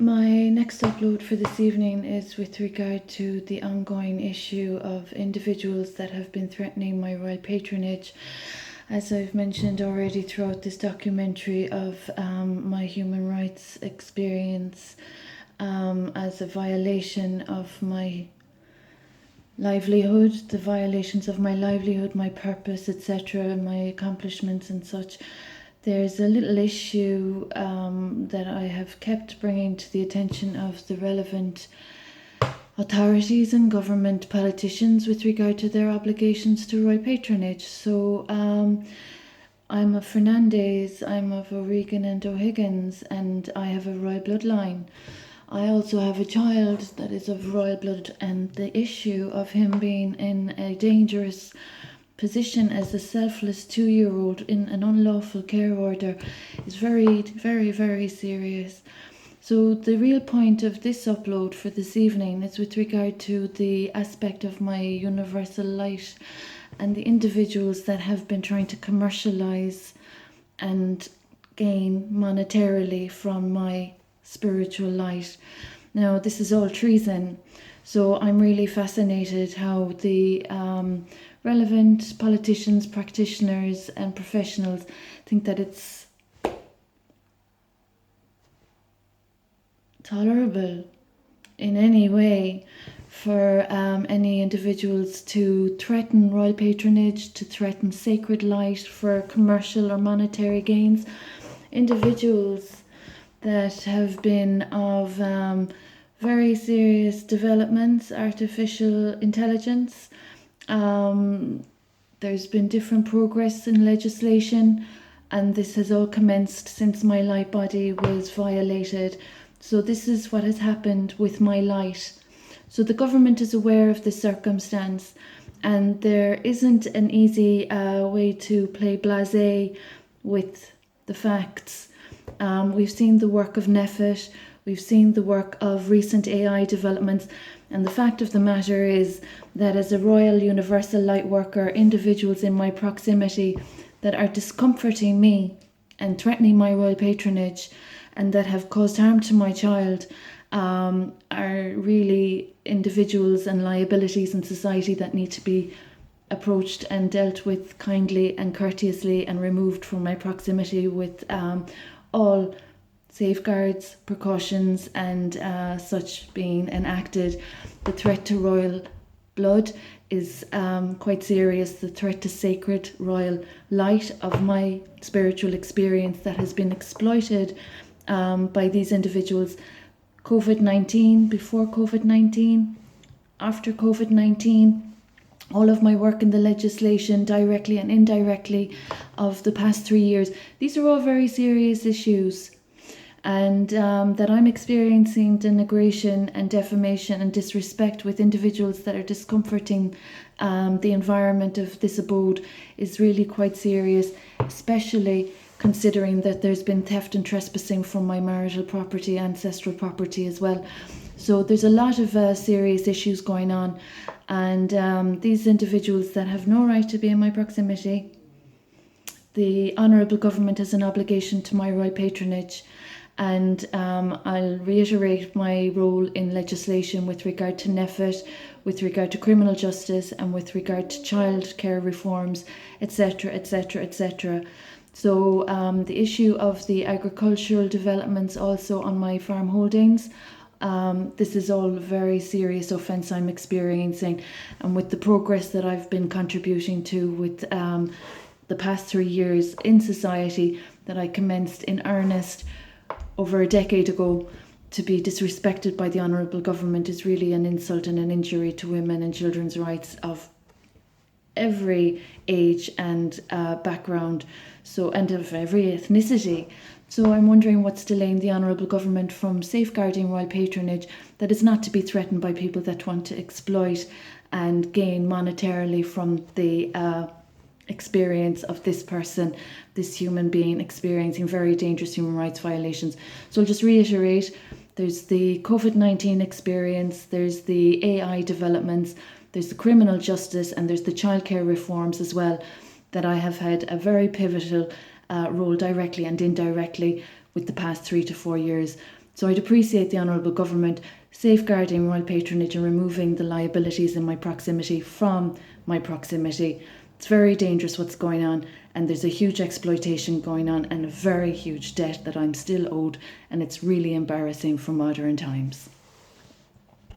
My next upload for this evening is with regard to the ongoing issue of individuals that have been threatening my royal patronage. As I've mentioned already throughout this documentary, of my human rights experience as a violation of my livelihood, the violations of my livelihood, my purpose, etc., my accomplishments and such. There's a little issue that I have kept bringing to the attention of the relevant authorities and government politicians with regard to their obligations to royal patronage. So I'm of Fernandez, I'm of O'Regan and O'Higgins, and I have a royal bloodline. I also have a child that is of royal blood, and the issue of him being in a dangerous position as a selfless 2-year-old in an unlawful care order is very, very, very serious. So the real point of this upload for this evening is with regard to the aspect of my universal light and the individuals that have been trying to commercialize and gain monetarily from my spiritual light. Now, this is all treason. So I'm really fascinated how the relevant politicians, practitioners and professionals think that it's tolerable in any way for any individuals to threaten royal patronage, to threaten sacred light for commercial or monetary gains. Individuals that have been of very serious developments, artificial intelligence. There's been different progress in legislation, and this has all commenced since my light body was violated. So this is what has happened with my light. So the government is aware of the circumstance, and there isn't an easy way to play blasé with the facts. We've seen the work of NEFIT, we've seen the work of recent AI developments, and the fact of the matter is that as a Royal Universal Light worker, individuals in my proximity that are discomforting me and threatening my royal patronage and that have caused harm to my child are really individuals and liabilities in society that need to be approached and dealt with kindly and courteously and removed from my proximity with all safeguards, precautions and such being enacted. The threat to royal blood is quite serious. The threat to sacred royal light of my spiritual experience that has been exploited by these individuals. COVID-19, before COVID-19, after COVID-19, all of my work in the legislation, directly and indirectly, of the past 3 years, these are all very serious issues. And that I'm experiencing denigration and defamation and disrespect with individuals that are discomforting the environment of this abode is really quite serious, especially considering that there's been theft and trespassing from my marital property, ancestral property as well. So there's a lot of serious issues going on, and these individuals that have no right to be in my proximity, the Honourable Government has an obligation to my royal patronage, and I'll reiterate my role in legislation with regard to NEFIT, with regard to criminal justice and with regard to child care reforms, etc, etc, etc. So the issue of the agricultural developments also on my farm holdings, this is all very serious offence I'm experiencing, and with the progress that I've been contributing to with the past 3 years in society that I commenced in earnest over a decade ago, to be disrespected by the Honourable Government is really an insult and an injury to women and children's rights of every age and background, so, and of every ethnicity. So I'm wondering what's delaying the Honourable Government from safeguarding royal patronage that is not to be threatened by people that want to exploit and gain monetarily from the experience of this person, this human being experiencing very dangerous human rights violations. So I'll just reiterate, there's the COVID-19 experience, there's the AI developments, there's the criminal justice, and there's the childcare reforms as well, that I have had a very pivotal role directly and indirectly with the past 3 to 4 years. So I'd appreciate the Honourable Government safeguarding royal patronage and removing the liabilities in my proximity from my proximity. It's very dangerous what's going on, and there's a huge exploitation going on and a very huge debt that I'm still owed, and it's really embarrassing for modern times.